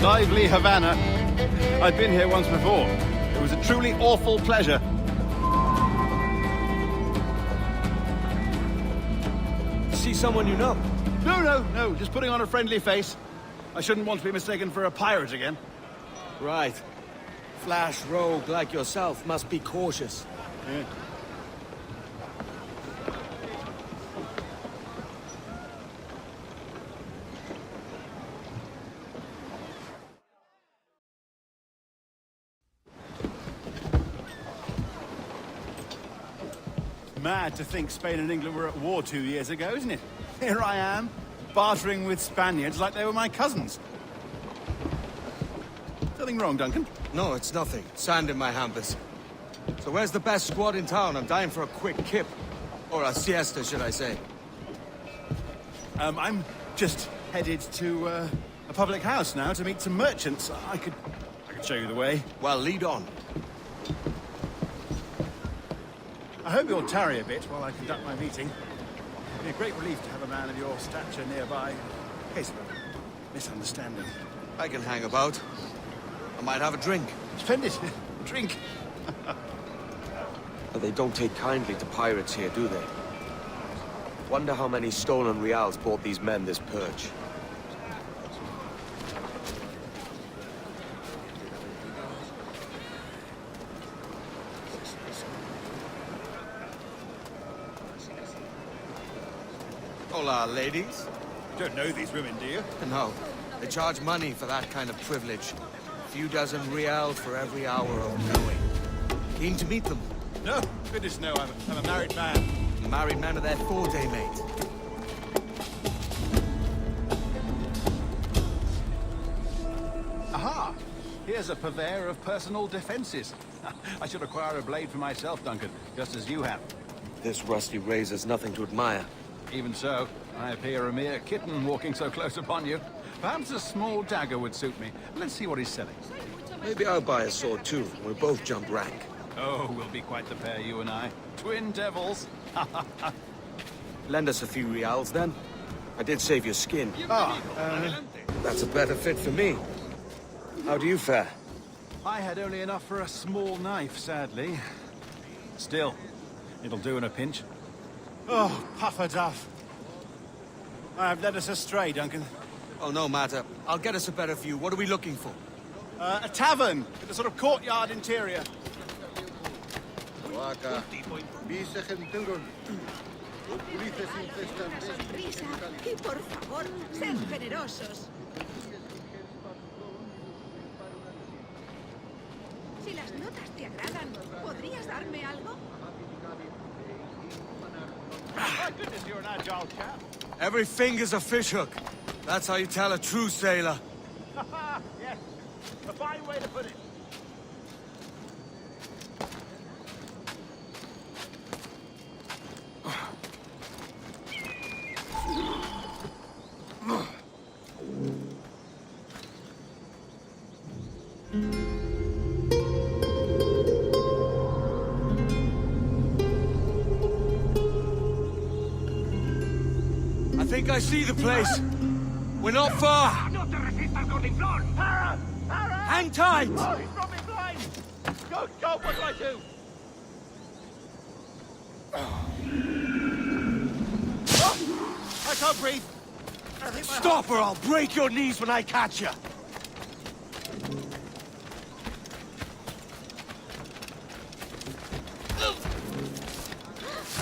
Lively Havana. I'd been here once before. It was a truly awful pleasure. See someone you know? No, just putting on a friendly face. I shouldn't want to be mistaken for a pirate again. Right. Flash rogue like yourself must be cautious. Yeah. Mad to think Spain and England were at war 2 years ago, isn't it? Here I am, bartering with Spaniards like they were my cousins. Something wrong, Duncan? No, it's nothing. Sand in my hampers. So where's the best squad in town? I'm dying for a quick kip. Or a siesta, should I say. I'm just headed to a public house now to meet some merchants. I could show you the way. Well, lead on. I hope you'll tarry a bit while I conduct my meeting. It'd be a great relief to have a man of your stature nearby, in case of a misunderstanding. I can hang about. I might have a drink. Splendid. Drink. But they don't take kindly to pirates here, do they? Wonder how many stolen reals bought these men this purge. Hola, ladies. You don't know these women, do you? No. They charge money for that kind of privilege. A few dozen reals for every hour of knowing. Keen to meet them. No, goodness no, I'm a married man. Married men are their forte, mate. Aha! Here's a purveyor of personal defenses. I should acquire a blade for myself, Duncan, just as you have. This rusty razor's nothing to admire. Even so, I appear a mere kitten walking so close upon you. Perhaps a small dagger would suit me. Let's see what he's selling. Maybe I'll buy a sword too. We'll both jump rank. Oh, we'll be quite the pair, you and I. Twin devils. Lend us a few reals, then. I did save your skin. That's a better fit for me. How do you fare? I had only enough for a small knife, sadly. Still, it'll do in a pinch. Oh, puffer duff. I have led us astray, Duncan. Oh, no matter. I'll get us a better view. What are we looking for? A tavern with a sort of courtyard interior. Sonrisa y por favor, sed generosos. Si las notas te agradan, ¿podrías darme algo? My goodness, you're an agile chap. Every finger's a fishhook. That's how you tell a true sailor. Yes, a fine way to put it. I think I see the place. We're not far. Hang tight! Oh, he's brought me blind! Go, what do I do? Oh, I can't breathe. I think my Stop or I'll break your knees when I catch you.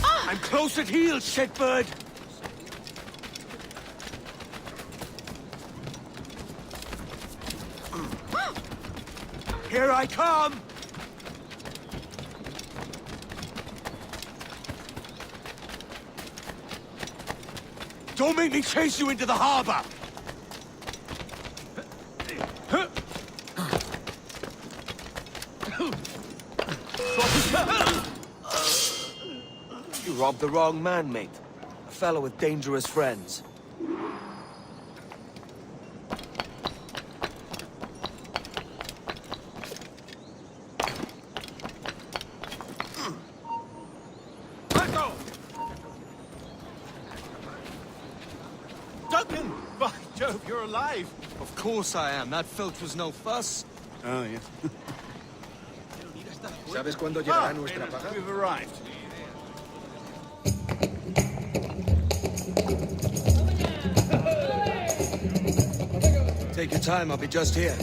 I'm close at heel, shitbird. Here I come! Don't make me chase you into the harbor! You robbed the wrong man, mate. A fellow with dangerous friends. Duncan! By Jove, you're alive. Of course I am. That filth was no fuss. Oh, yes. ¿Sabes cuándo llegará nuestra paga? We've arrived. Take your time, I'll be just here.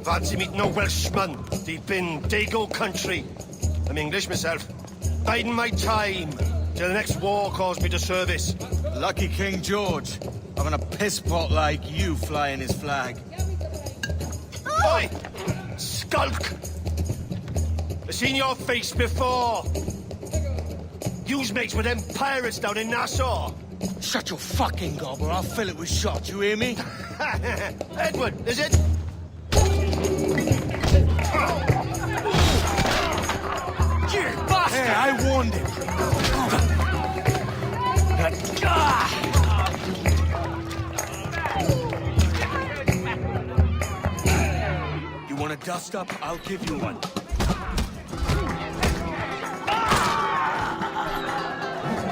Fancy meeting no Welshman deep in Dago country. I'm English myself. Biding my time till the next war calls me to service. Lucky King George, having a piss pot like you flying his flag. Oi! Skulk! I've seen your face before. You's mates with them pirates down in Nassau. Shut your fucking gob or I'll fill it with shot, you hear me? Edward, is it? You bastard! Hey, I warned him. You want a dust up? I'll give you one.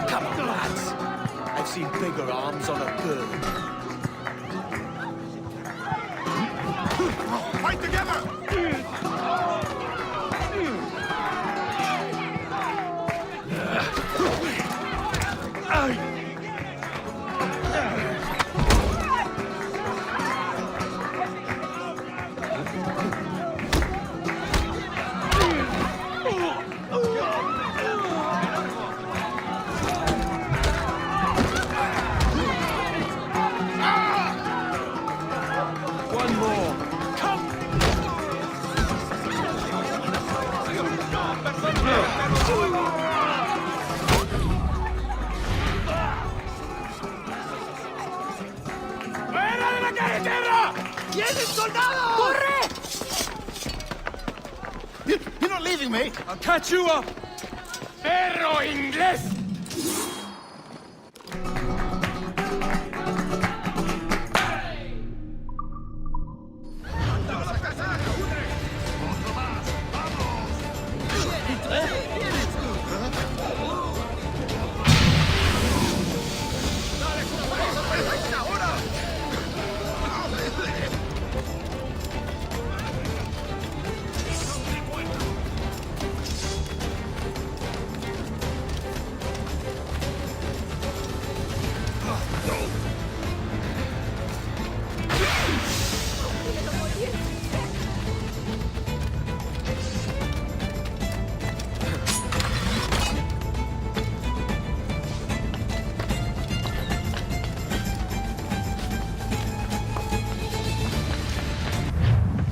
Come on, lads. I've seen bigger arms on a bird. Fight together! One more. Come! ¡Fuera de la carretera! ¡Vienen soldados! ¡Corre! You're not leaving me. I'll catch you up! ¡Perro inglés!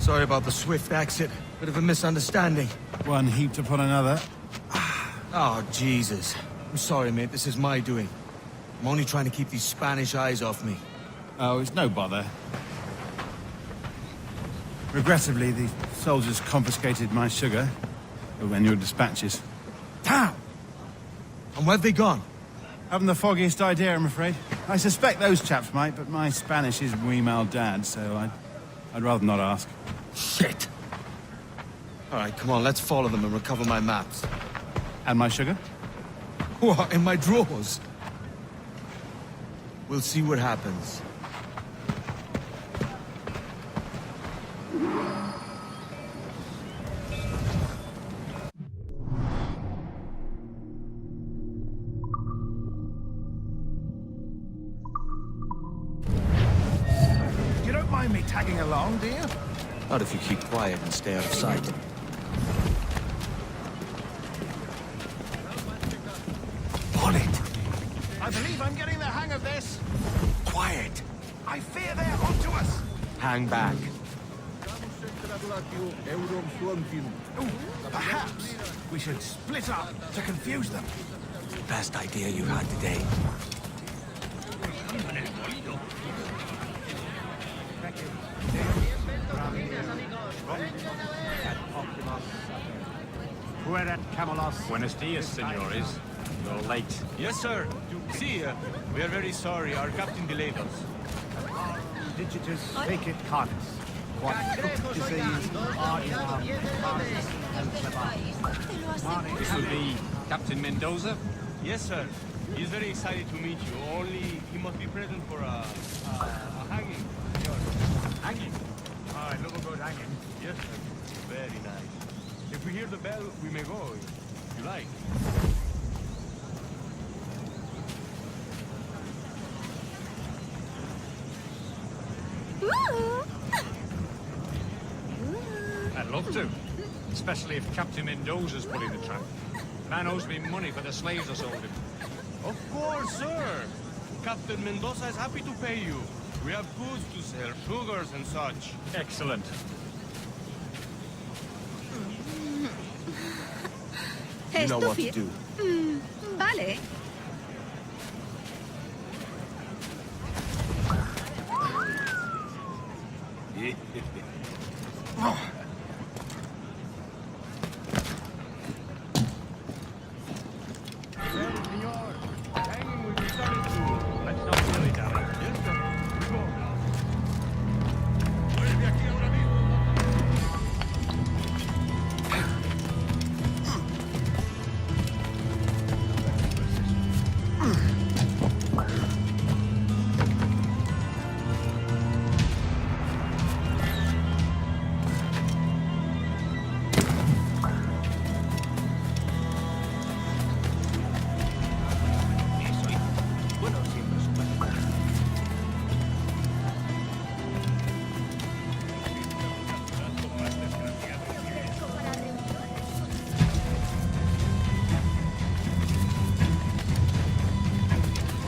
Sorry about the swift exit. Bit of a misunderstanding. One heaped upon another. Oh, Jesus. I'm sorry, mate. This is my doing. I'm only trying to keep these Spanish eyes off me. Oh, it's no bother. Regrettably, the soldiers confiscated my sugar when your dispatches. Damn! And where've they gone? Haven't the foggiest idea, I'm afraid. I suspect those chaps might, but my Spanish is wee mal dad, so I'd rather not ask. Shit! All right, come on, let's follow them and recover my maps. And my sugar? What, in my drawers? We'll see what happens. You don't mind me tagging along, do you? Not if you keep quiet and stay out of sight. On it! I believe I'm getting the hang of this. Quiet! I fear they're onto us. Hang back. Perhaps we should split up to confuse them. Best idea you had today. Buenos dias, senores. You're late. Yes, sir. See, we are very sorry. Our captain delayed us. Digitus fecit canis. What cook disease are in our This will be Captain Mendoza. Yes, sir. He's very excited to meet you. Only he must be present for a hanging. Hanging. Oh, I love a good hanging. Yes, sir. Very nice. If we hear the bell, we may go, if you like. I'd love to. Especially if Captain Mendoza's pulling the trap. Man owes me money for the slaves I sold him. Of course, sir. Captain Mendoza is happy to pay you. We have goods to sell, sugars and such. Excellent. You know what to Estúpido. do. Vale. Senor, hanging will be started soon. Let's not dilly dally. Yes, sir. We go now. Vuelve aquí ahora mismo.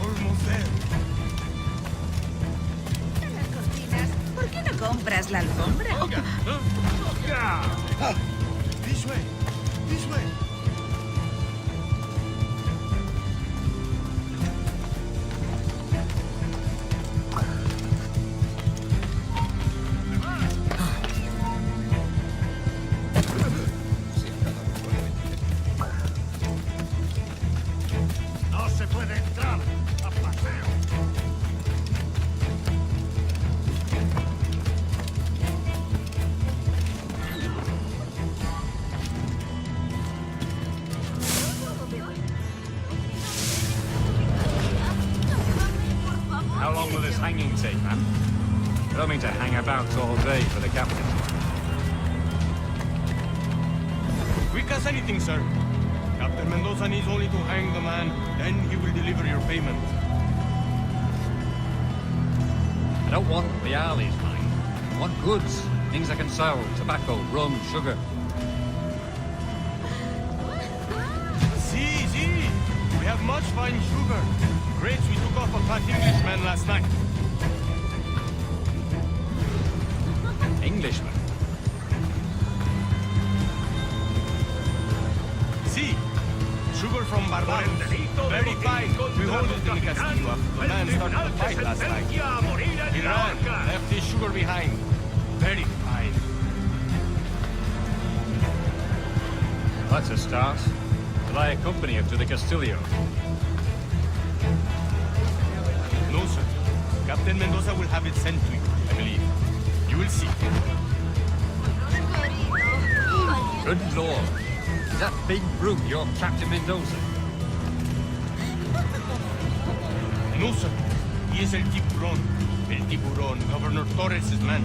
Almost there. Las cortinas. ¿Por qué no compras la alfombra? This way. This way. No se puede entrar. A paseo. How long will this hanging take, man? I don't mean to hang about all day for the captain. Quick as anything, sir. Captain Mendoza needs only to hang the man, then he will deliver your payment. I don't want reales, mine. I want goods. Things I can sell. Tobacco, rum, sugar. See. We have much fine sugar. Grapes we took off a fat Englishman last night. Englishman. See, sugar from Barbados. Very fine. We hold it in the Castillo after the man started the fight last night. He ran, left his sugar behind. Very fine. That's a start. Will I accompany you to the Castillo? No, sir. Captain Mendoza will have it sent to you, I believe. You will see. Good lord. Is that big brute your Captain Mendoza? No, sir. He is El Tiburón. El Tiburón, Governor Torres' man.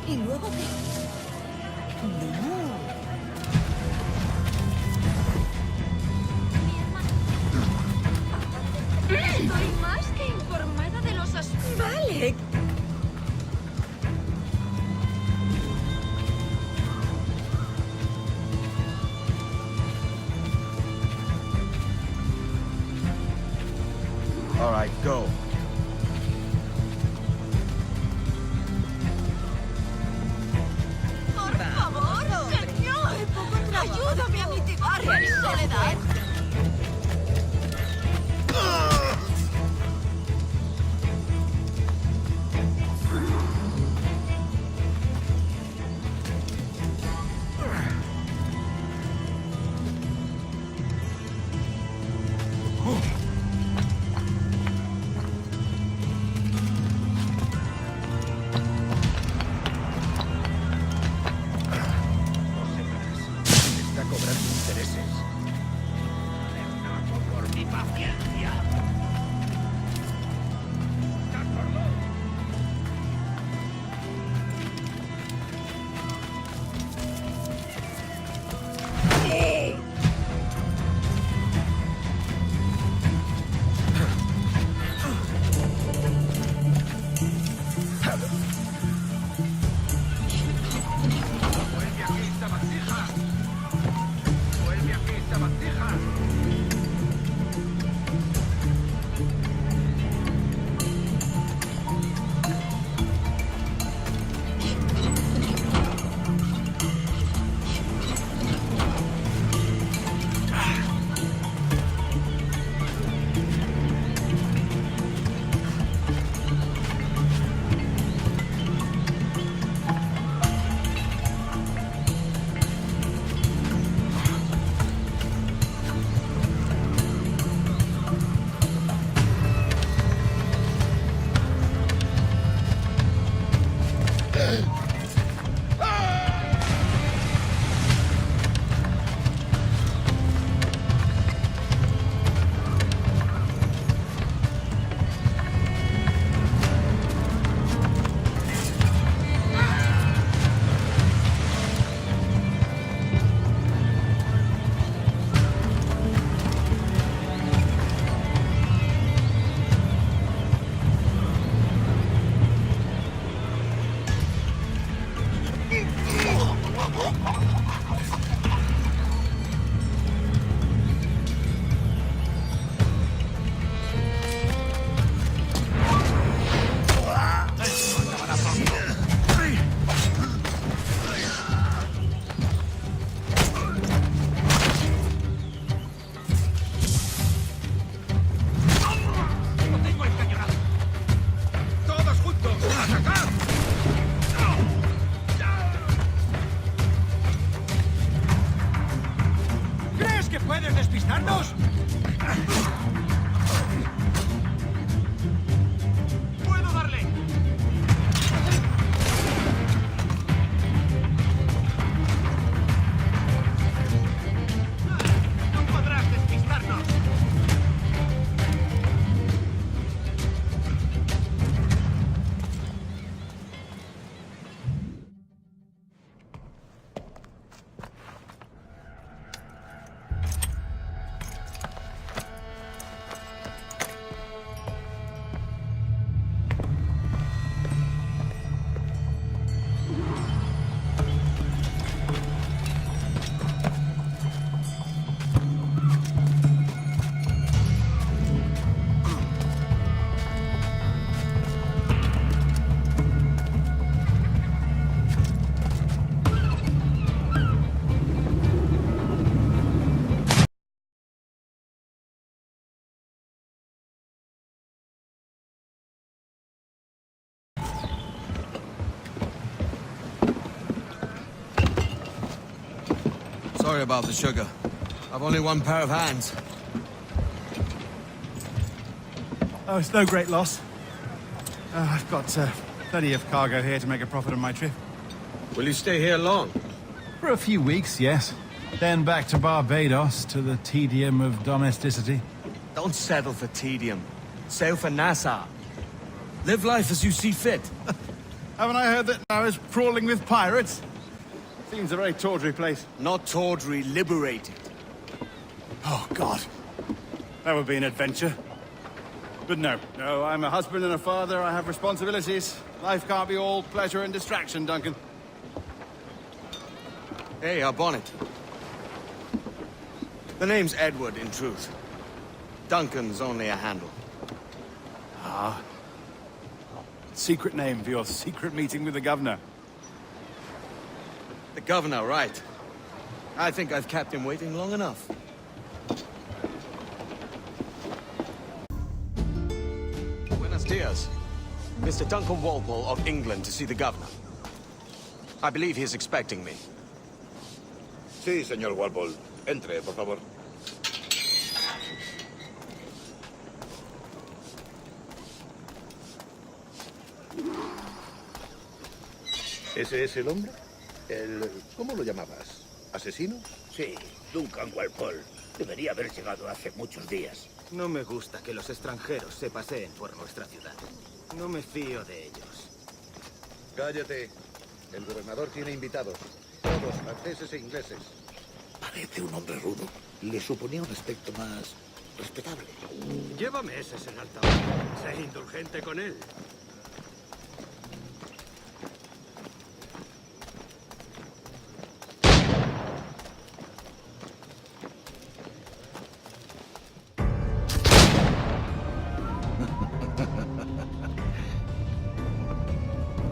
¿Y luego qué? No. Estoy más que informada de los asuntos. Vale. All right, go. Por favor, señor. Ayúdame a mitigar mi soledad. Sorry about the sugar. I've only one pair of hands. Oh, it's no great loss. I've got plenty of cargo here to make a profit on my trip. Will you stay here long? For a few weeks, yes. Then back to Barbados, to the tedium of domesticity. Don't settle for tedium. Sail for Nassau. Live life as you see fit. Haven't I heard that I was crawling with pirates? Seems a very tawdry place. Not tawdry, liberated. Oh, God. That would be an adventure. But no, I'm a husband and a father. I have responsibilities. Life can't be all pleasure and distraction, Duncan. Hey, our bonnet. The name's Edward, in truth. Duncan's only a handle. Secret name for your secret meeting with the governor. The governor, right. I think I've kept him waiting long enough. Buenos dias. Mr. Duncan Walpole of England to see the governor. I believe he's expecting me. Sí, señor Walpole. Entre, por favor. ¿Ese es el hombre? ¿Cómo lo llamabas? ¿Asesino? Sí, Duncan Walpole. Debería haber llegado hace muchos días. No me gusta que los extranjeros se paseen por nuestra ciudad. No me fío de ellos. Cállate. El gobernador tiene invitados. Todos franceses e ingleses. Parece un hombre rudo. Le suponía un aspecto más respetable. Llévame ese en altavoz. Sé indulgente con él.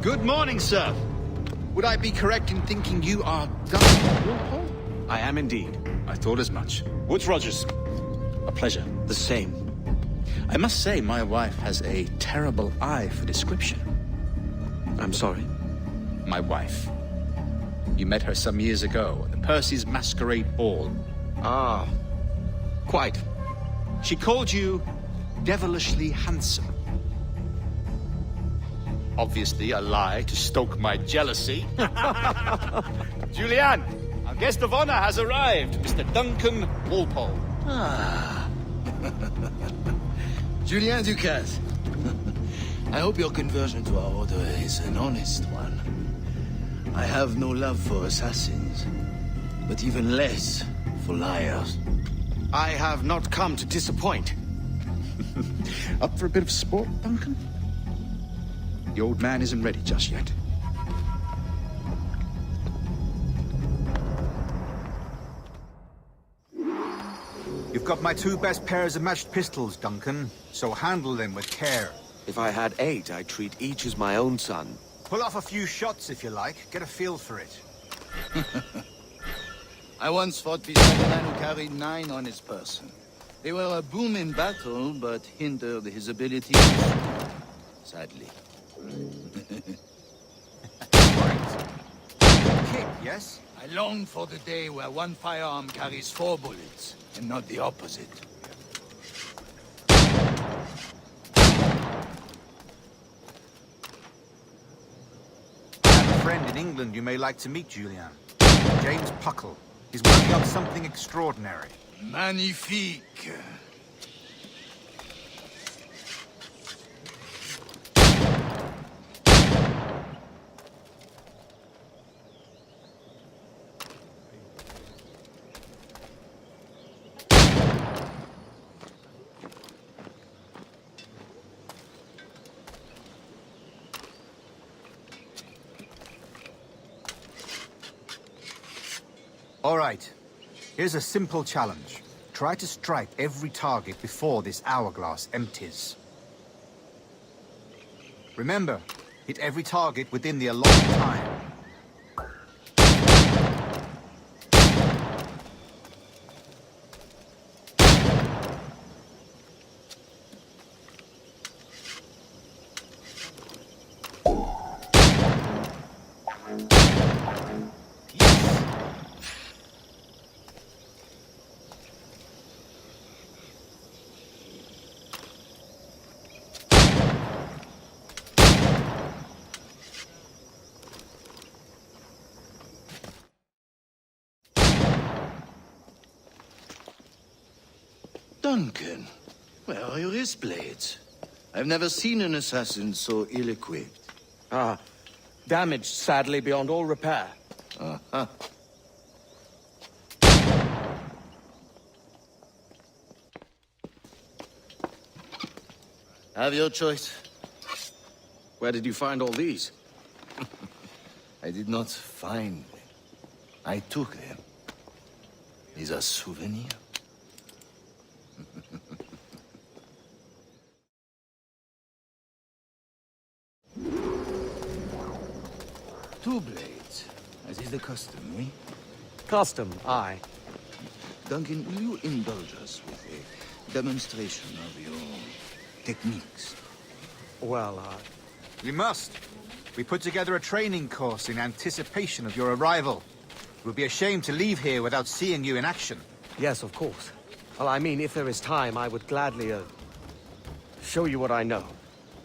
Good morning, sir. Would I be correct in thinking you are Duncan Walpole? I am indeed. I thought as much. Woods Rogers. A pleasure. The same. I must say, my wife has a terrible eye for description. I'm sorry. My wife. You met her some years ago at the Percy's Masquerade Ball. Ah, quite. She called you devilishly handsome. Obviously a lie to stoke my jealousy. Julianne, our guest of honor has arrived, Mr. Duncan Walpole. Julien Ducasse. I hope your conversion to our order is an honest one. I have no love for assassins, but even less for liars. I have not come to disappoint. Up for a bit of sport, Duncan? The old man isn't ready just yet. You've got my 2 best pairs of matched pistols, Duncan, so handle them with care. If I had 8, I'd treat each as my own son. Pull off a few shots if you like. Get a feel for it. I once fought beside a man who carried 9 on his person. They were a boom in battle, but hindered his ability to shoot, sadly. Kick, yes? I long for the day where one firearm carries 4 bullets, and not the opposite. I have a friend in England you may like to meet, Julian. James Puckle. He's working on something extraordinary. Magnifique. All right. Here's a simple challenge. Try to strike every target before this hourglass empties. Remember, hit every target within the allotted time. Duncan, where are your wrist blades? I've never seen an assassin so ill-equipped. Ah, damaged, sadly, beyond all repair. Uh-huh. Have your choice. Where did you find all these? I did not find them. I took them. These are souvenirs. Two blades, as is the custom, oui? Custom, aye. Duncan, will you indulge us with a demonstration of your techniques? Well, We must. We put together a training course in anticipation of your arrival. It would be a shame to leave here without seeing you in action. Yes, of course. Well, I mean, if there is time, I would gladly, show you what I know.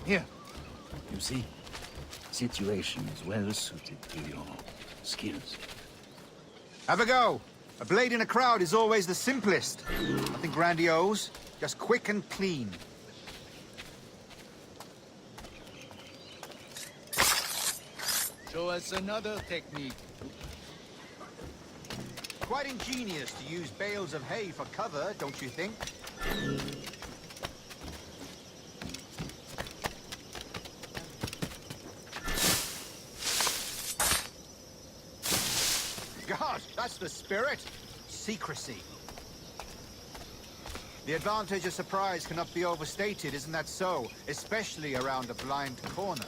Here. You see? Situation is well suited to your skills. Have a go. A blade in a crowd is always the simplest. Nothing grandiose, just quick and clean. Show us another technique. Quite ingenious to use bales of hay for cover, don't you think? God, that's the spirit. Secrecy. The advantage of surprise cannot be overstated, isn't that so? Especially around a blind corner.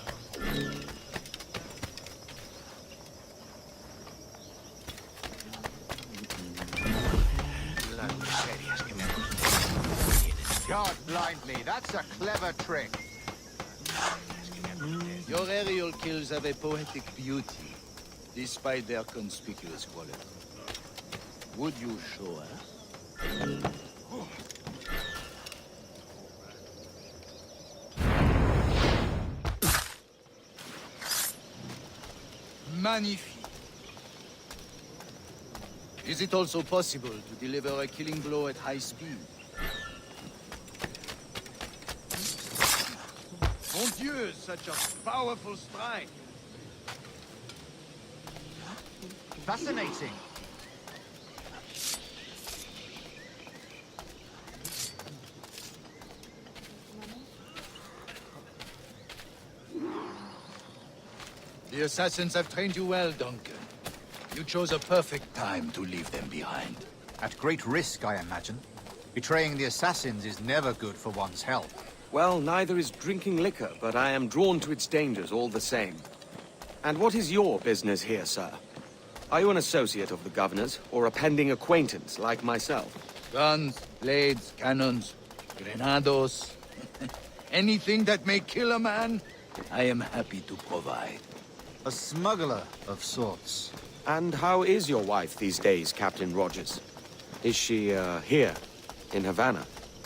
God blind me, that's a clever trick. Your aerial kills have a poetic beauty, despite their conspicuous quality. Would you show us? Magnifique. Is it also possible to deliver a killing blow at high speed? Mon Dieu, such a powerful strike. Fascinating. The assassins have trained you well, Duncan. You chose a perfect time to leave them behind. At great risk, I imagine. Betraying the assassins is never good for one's health. Well, neither is drinking liquor, but I am drawn to its dangers all the same. And what is your business here, sir? Are you an associate of the governor's, or a pending acquaintance like myself? Guns, blades, cannons, grenados. Anything that may kill a man, I am happy to provide. A smuggler of sorts. And how is your wife these days, Captain Rogers? Is she, here, in Havana?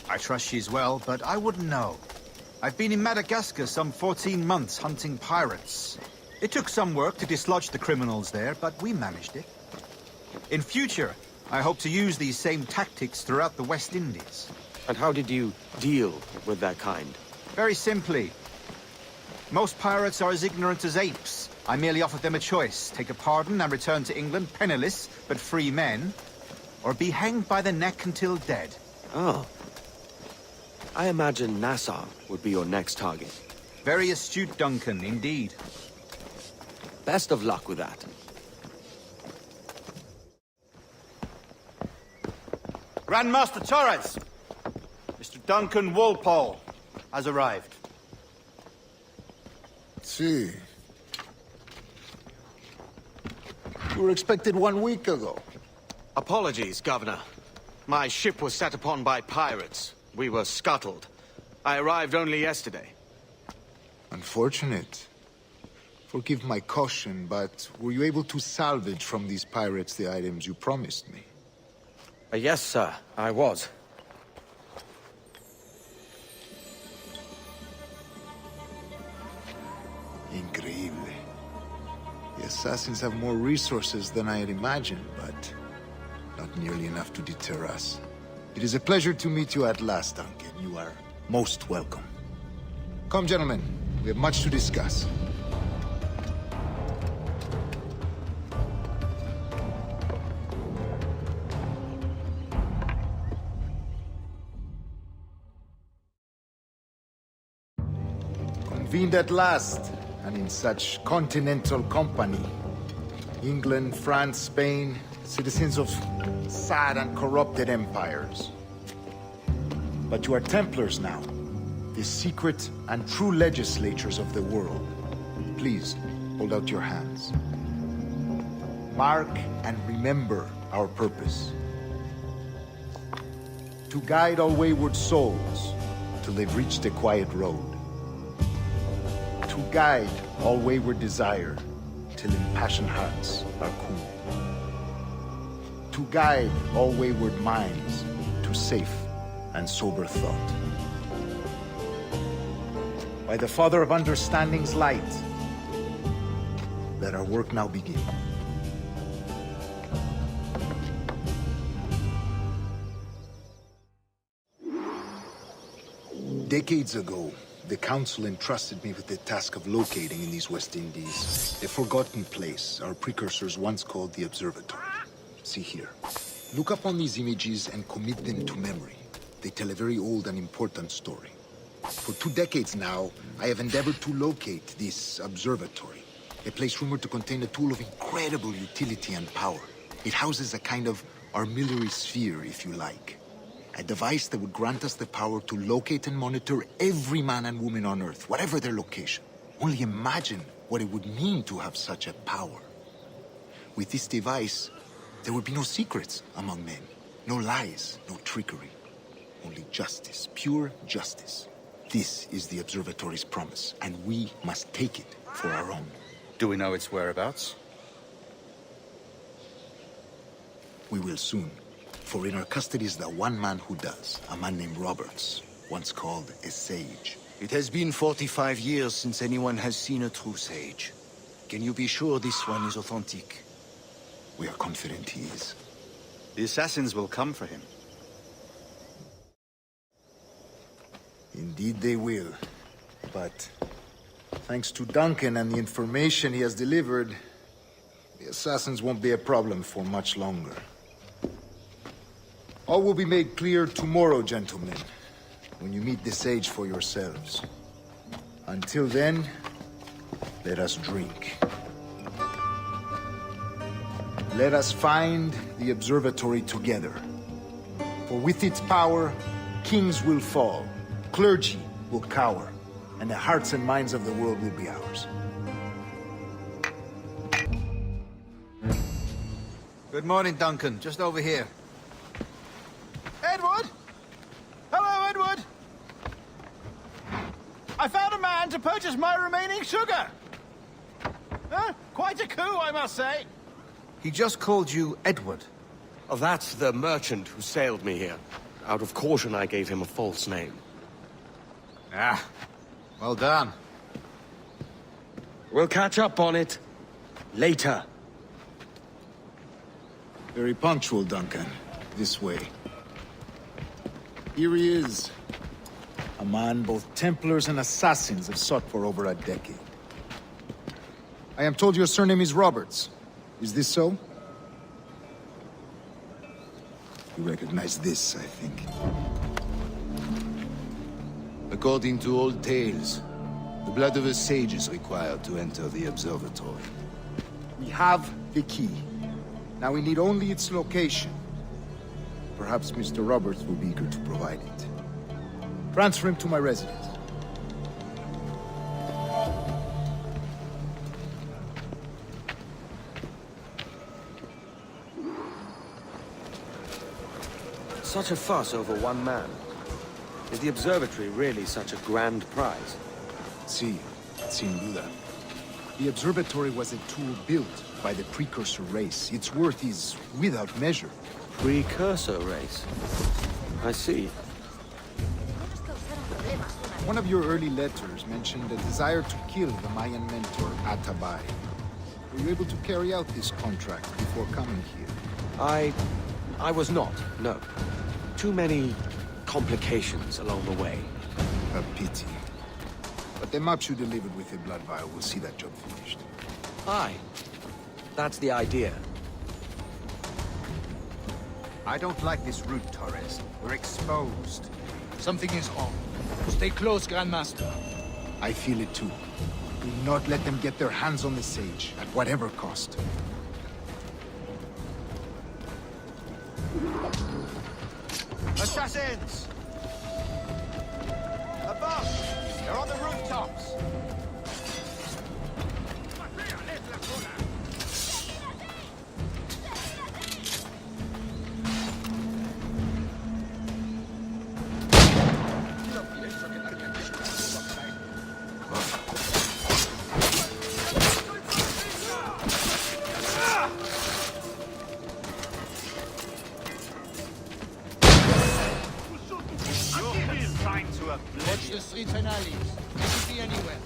I trust she's well, but I wouldn't know. I've been in Madagascar some 14 months hunting pirates. It took some work to dislodge the criminals there, but we managed it. In future, I hope to use these same tactics throughout the West Indies. And how did you deal with that kind? Very simply. Most pirates are as ignorant as apes. I merely offered them a choice. Take a pardon and return to England penniless, but free men. Or be hanged by the neck until dead. Oh. I imagine Nassau would be your next target. Very astute, Duncan, indeed. Best of luck with that. Grandmaster Torres! Mr. Duncan Walpole has arrived. See. You were expected 1 week ago. Apologies, Governor. My ship was set upon by pirates. We were scuttled. I arrived only yesterday. Unfortunate. Forgive my caution, but were you able to salvage from these pirates the items you promised me? Yes, sir, I was. Increíble. The assassins have more resources than I had imagined, but not nearly enough to deter us. It is a pleasure to meet you at last, Duncan. You are most welcome. Come, gentlemen. We have much to discuss. Convened at last, and in such continental company. England, France, Spain, citizens of sad and corrupted empires. But you are Templars now, the secret and true legislators of the world. Please, hold out your hands. Mark and remember our purpose. To guide all wayward souls till they've reached the quiet road. To guide all wayward desire till impassioned hearts are cooled. To guide all wayward minds to safe and sober thought. By the Father of Understanding's light, let our work now begin. Decades ago, the Council entrusted me with the task of locating in these West Indies a forgotten place our precursors once called the Observatory. See here. Look up on these images and commit them to memory. They tell a very old and important story. For 2 decades now, I have endeavored to locate this observatory, a place rumored to contain a tool of incredible utility and power. It houses a kind of armillary sphere, if you like. A device that would grant us the power to locate and monitor every man and woman on Earth, whatever their location. Only imagine what it would mean to have such a power. With this device, there would be no secrets among men, no lies, no trickery. Only justice, pure justice. This is the Observatory's promise, and we must take it for our own. Do we know its whereabouts? We will soon. For in our custody is the one man who does, a man named Roberts, once called a sage. It has been 45 years since anyone has seen a true sage. Can you be sure this one is authentic? We are confident he is. The assassins will come for him. Indeed they will. But thanks to Duncan and the information he has delivered, the assassins won't be a problem for much longer. All will be made clear tomorrow, gentlemen, when you meet the sage for yourselves. Until then, let us drink. Let us find the observatory together. For with its power, kings will fall, clergy will cower, and the hearts and minds of the world will be ours. Good morning, Duncan. Just over here. Edward? Hello, Edward! I found a man to purchase my remaining sugar! Huh? Quite a coup, I must say. He just called you Edward. Oh, that's the merchant who sailed me here. Out of caution, I gave him a false name. Ah, well done. We'll catch up on it later. Very punctual, Duncan. This way. Here he is. A man both Templars and assassins have sought for over a decade. I am told your surname is Roberts. Is this so? You recognize this, I think. According to old tales, the blood of a sage is required to enter the observatory. We have the key. Now we need only its location. Perhaps Mr. Roberts will be eager to provide it. Transfer him to my residence. Such a fuss over one man. Is the observatory really such a grand prize? Si, sin duda. The observatory was a tool built by the precursor race. Its worth is without measure. Precursor race? I see. One of your early letters mentioned a desire to kill the Mayan mentor, Atabay. Were you able to carry out this contract before coming here? I was not, no. too many complications along the way. A pity. But the maps you delivered with the blood vial will see that job finished. Aye. That's the idea. I don't like this route, Torres. We're exposed. Something is on. Stay close, Grandmaster. I feel it too. Do not let them get their hands on the sage, at whatever cost. Assassins! Above! They're on the rooftops! Watch the streets and alleys. They could be anywhere.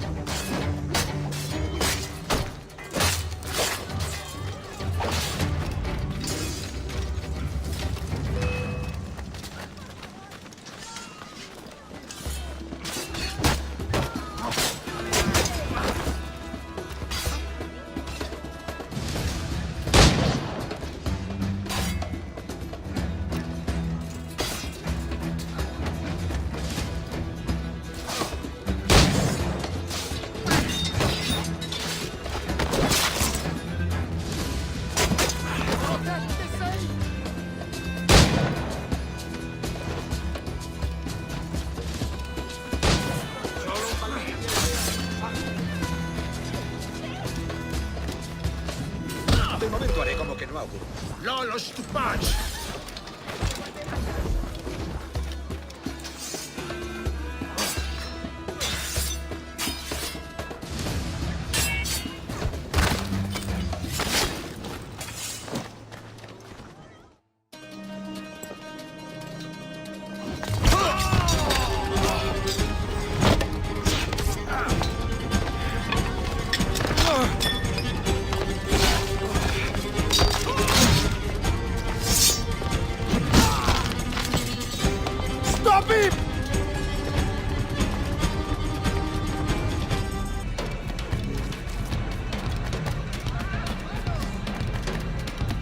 De momento haré como que no ha ocurrido. Lolo stupage! Stop him!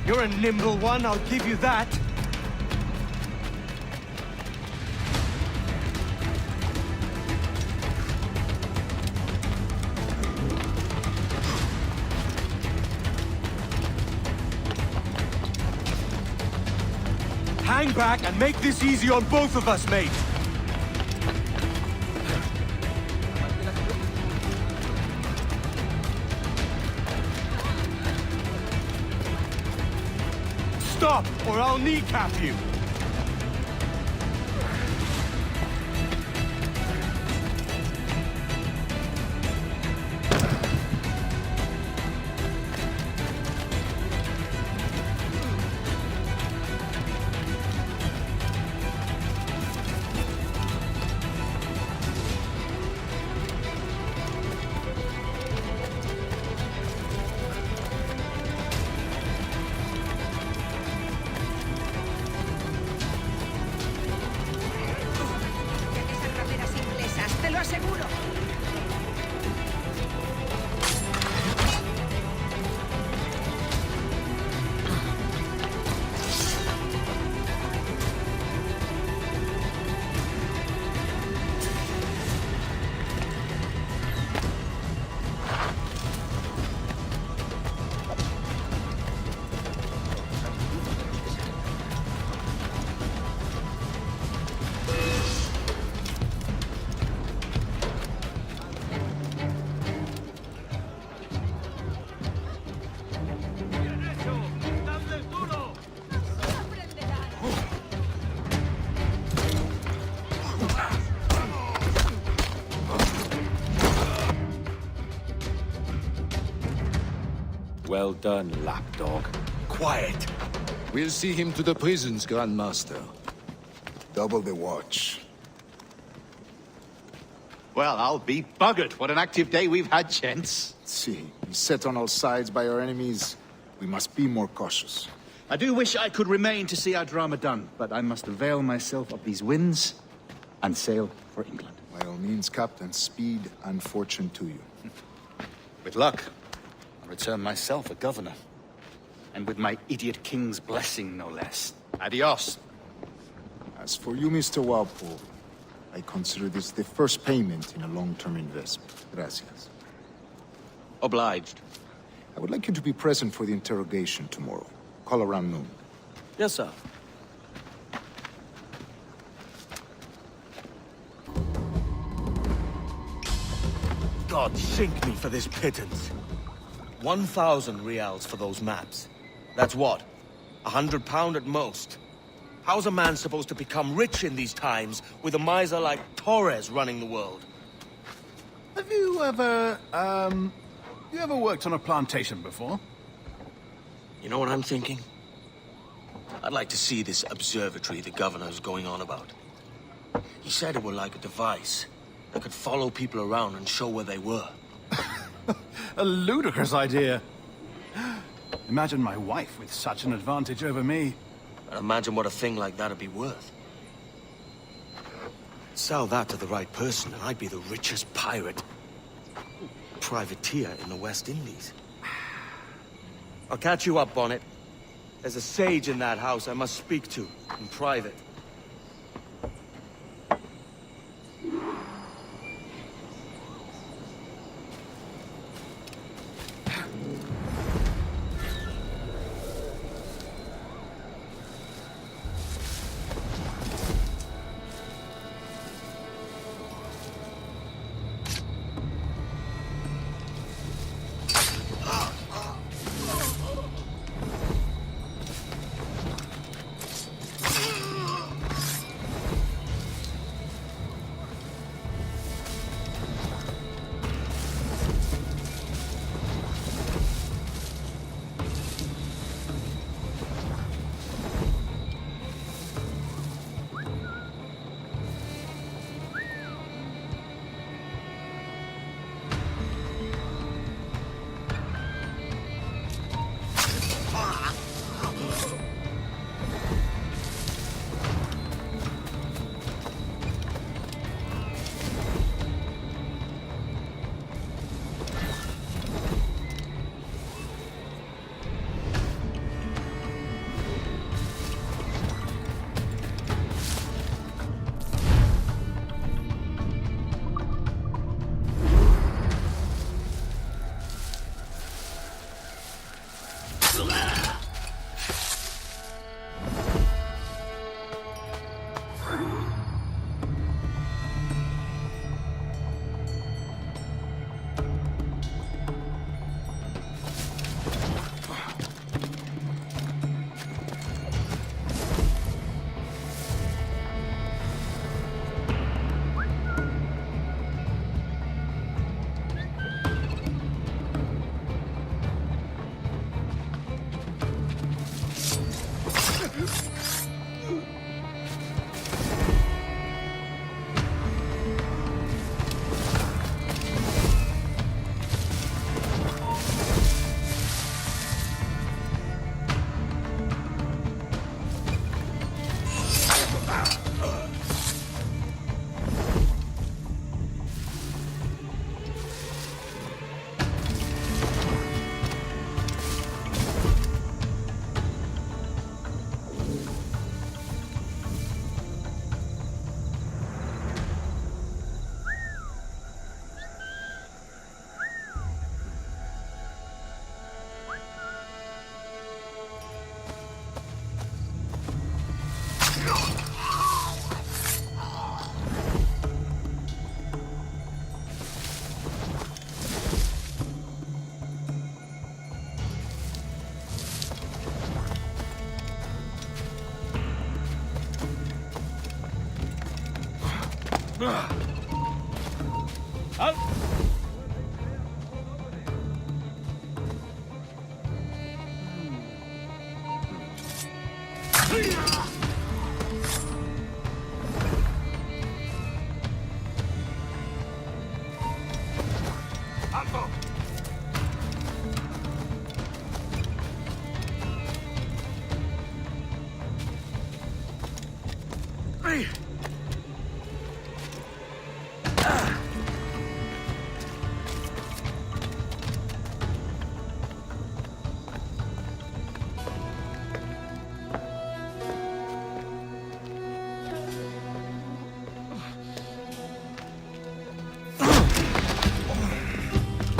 You're a nimble one, I'll give you that. Hang back and make this easy on both of us, mate. Stop, or I'll kneecap you. Esas rameras inglesas, te lo aseguro. Well done, lapdog. Quiet. We'll see him to the prisons, Grandmaster. Double the watch. Well, I'll be buggered. What an active day we've had, gents. See, beset on all sides by our enemies, we must be more cautious. I do wish I could remain to see our drama done, but I must avail myself of these winds and sail for England. By all means, Captain, speed and fortune to you. With luck, I'll return myself a governor. And with my idiot king's blessing, no less. Adios. As for you, Mr. Walpole, I consider this the first payment in a long-term investment. Gracias. Obliged. I would like you to be present for the interrogation tomorrow. Call around noon. Yes, sir. God sink me for this pittance. 1,000 reals for those maps. That's what? £100 at most. How's a man supposed to become rich in these times with a miser like Torres running the world? Have you ever, worked on a plantation before? You know what I'm thinking? I'd like to see this observatory the governor's going on about. He said it were like a device that could follow people around and show where they were. A ludicrous idea. Imagine my wife with such an advantage over me. And imagine what a thing like that'd be worth. Sell that to the right person and I'd be the richest privateer in the West Indies. I'll catch you up, Bonnet. There's a sage in that house I must speak to, in private.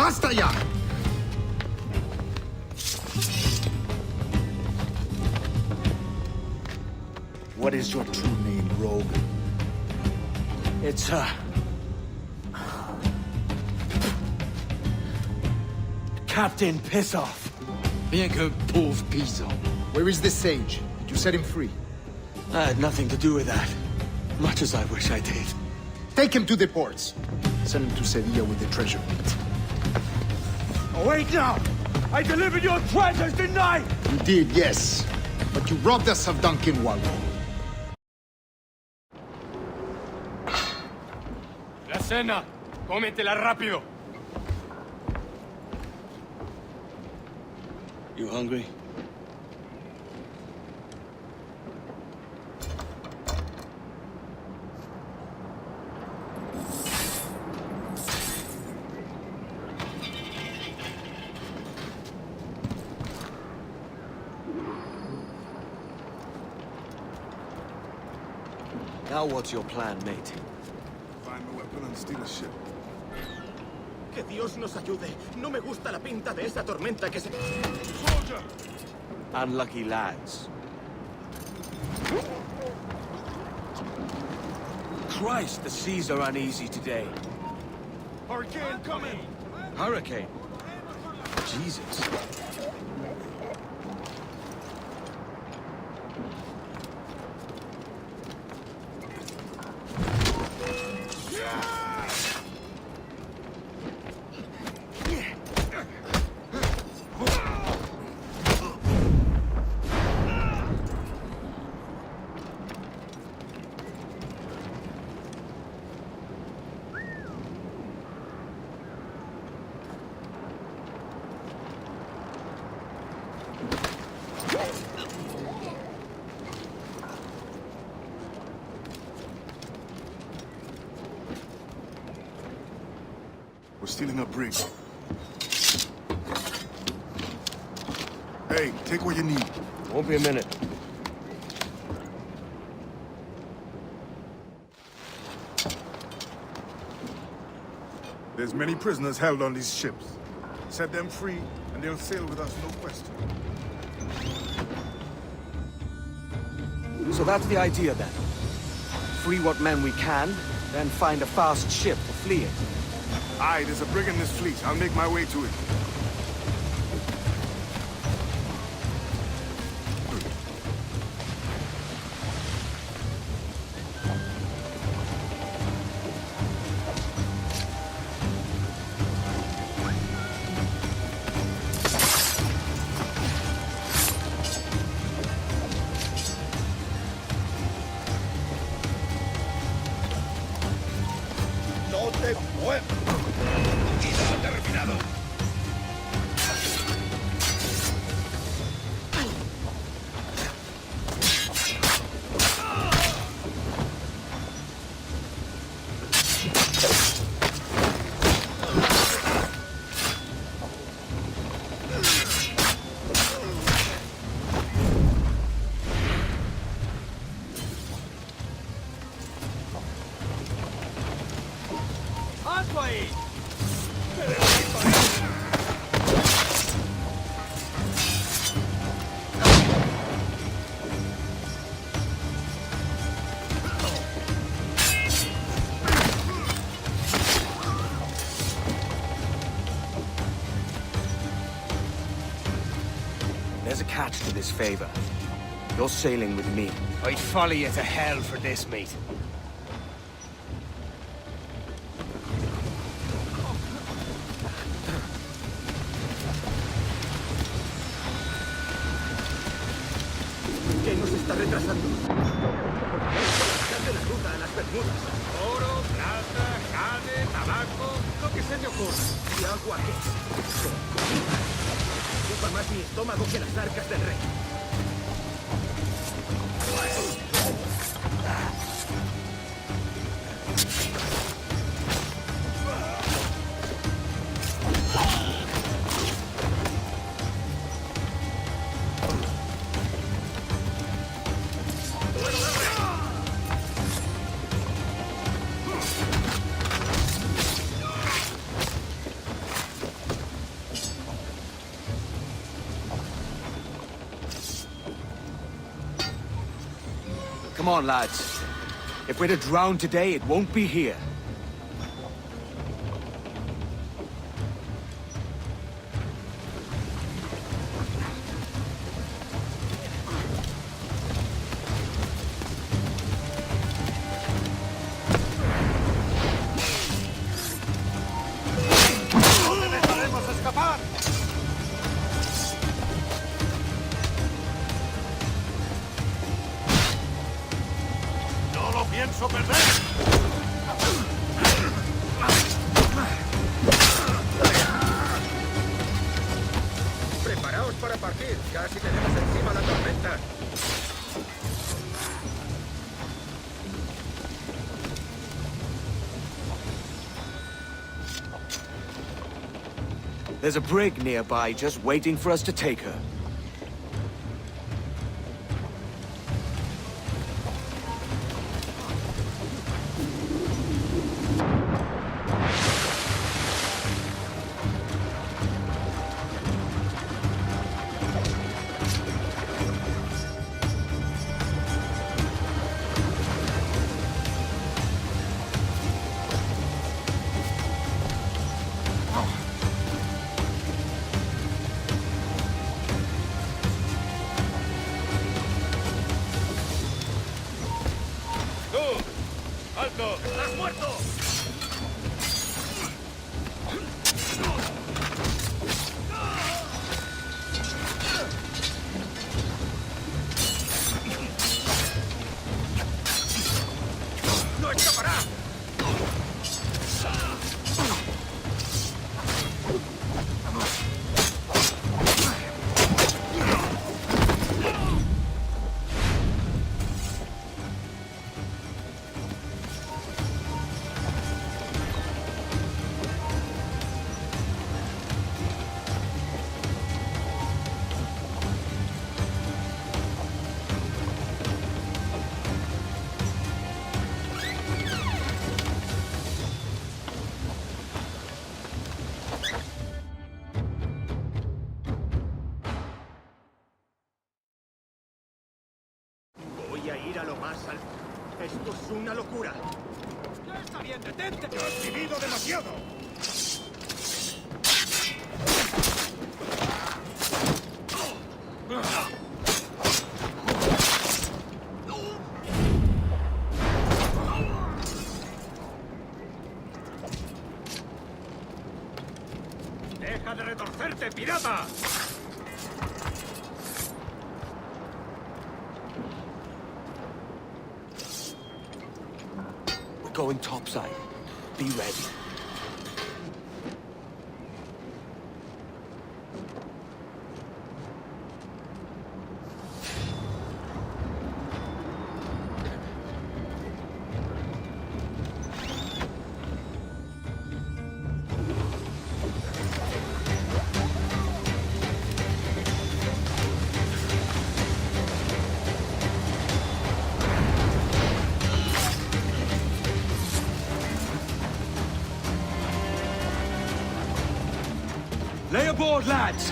Basta ya! What is your true name, rogue? It's, Captain Pissoff. Bien que pauvre paysan. Where is the sage? Did you set him free? I had nothing to do with that. Much as I wish I did. Take him to the ports. Send him to Sevilla with the treasure. Oh, wait now! I delivered your treasures, didn't I? You did, yes. But you robbed us of Duncan Wallow. La cena. Cómetela rápido. You hungry? Now what's your plan, mate? Find a weapon and steal a ship. Que Dios nos ayude. No me gusta la pinta de esa tormenta que se... Soldier! Unlucky lads. Christ, the seas are uneasy today. Hurricane coming! Hurricane? Jesus. We're stealing a brig. Hey, take what you need. Won't be a minute. There's many prisoners held on these ships. Set them free, and they'll sail with us, no question. So that's the idea then. Free what men we can, then find a fast ship to flee in. Aye, there's a brig in this fleet. I'll make my way to it. ¡No te muevas! ¡Y no ha terminado! There's a catch to this favor. You're sailing with me. I'd follow you to hell for this, mate. ¿Qué nos está retrasando? Date la ruta a las Bermudas. Oro, plata, carne, tabaco, lo que se te ocurra. ¿Y agua qué? Ocupa más mi estómago que las arcas del rey. Come on, lads. If we're to drown today, it won't be here. pienso perder. Preparaos para partir. Casi tenemos encima la tormenta. There's a brig nearby just waiting for us to take her. ¡Alto! ¡Estás muerto! ¡No escapará! Voy a ir a lo más alto. Esto es una locura. Ya está bien, detente. ¡Has vivido demasiado! ¡Deja de retorcerte, pirata! We're going topside. Be ready. Lay aboard, lads!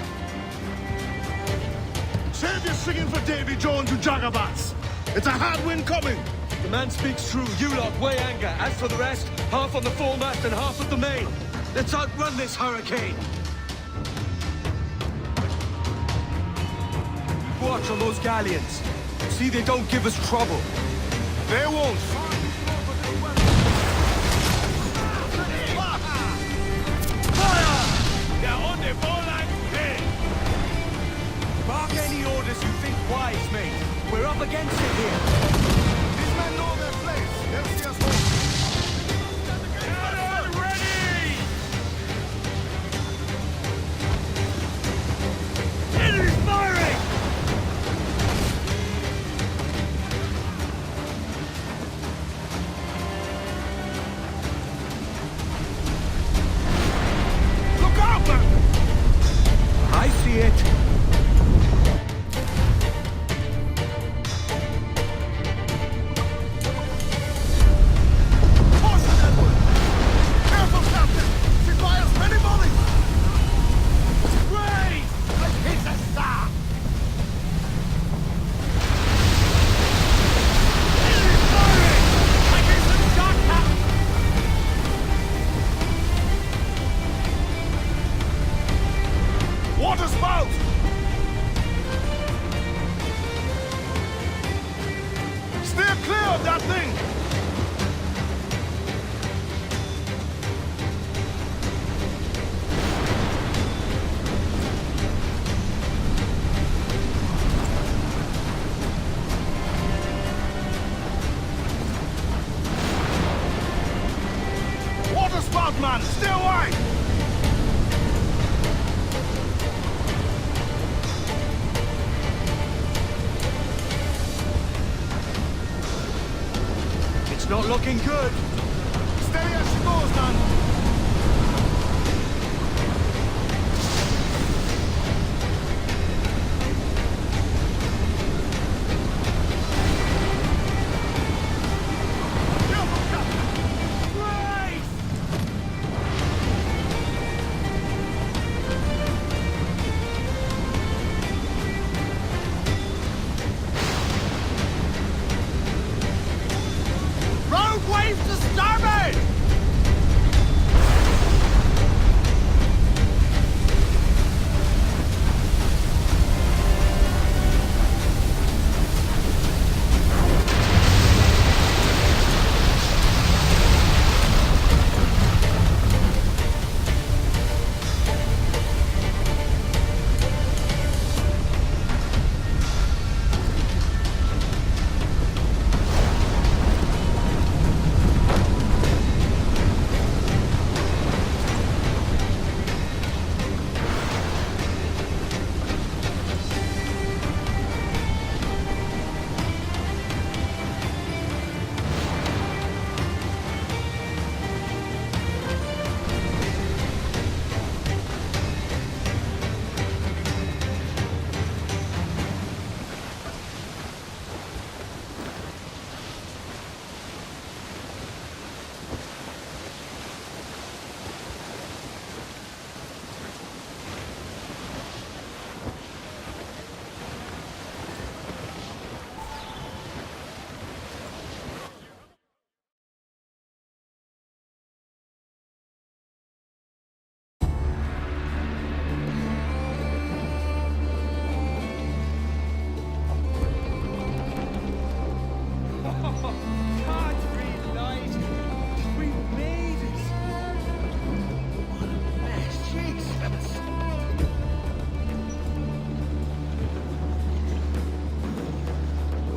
Save your singing for Davy Jones, you jagabats! It's a hard wind coming! The man speaks true. You lot weigh anchor. As for the rest, half on the foremast and half at the main. Let's outrun this hurricane. Watch on those galleons. See they don't give us trouble. They won't! Bark any orders you think wise, mate. We're up against it here. These men know their place. They'll see us home. Get ready! Enemy's firing! boat! Steer clear of that thing! Water spout, man! Stay away! It's not looking good. Steady as she goes, man! Road wave to starboard!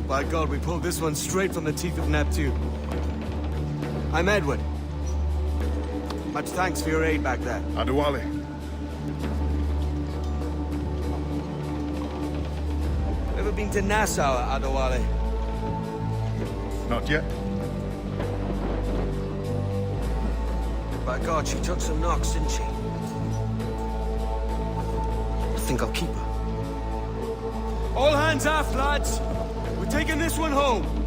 By God, we pulled this one straight from the teeth of Neptune. I'm Edward. Much thanks for your aid back there. Adewale. Ever been to Nassau, Adewale? Not yet. By God, she took some knocks, didn't she? I think I'll keep her. All hands aft, lads! We're taking this one home.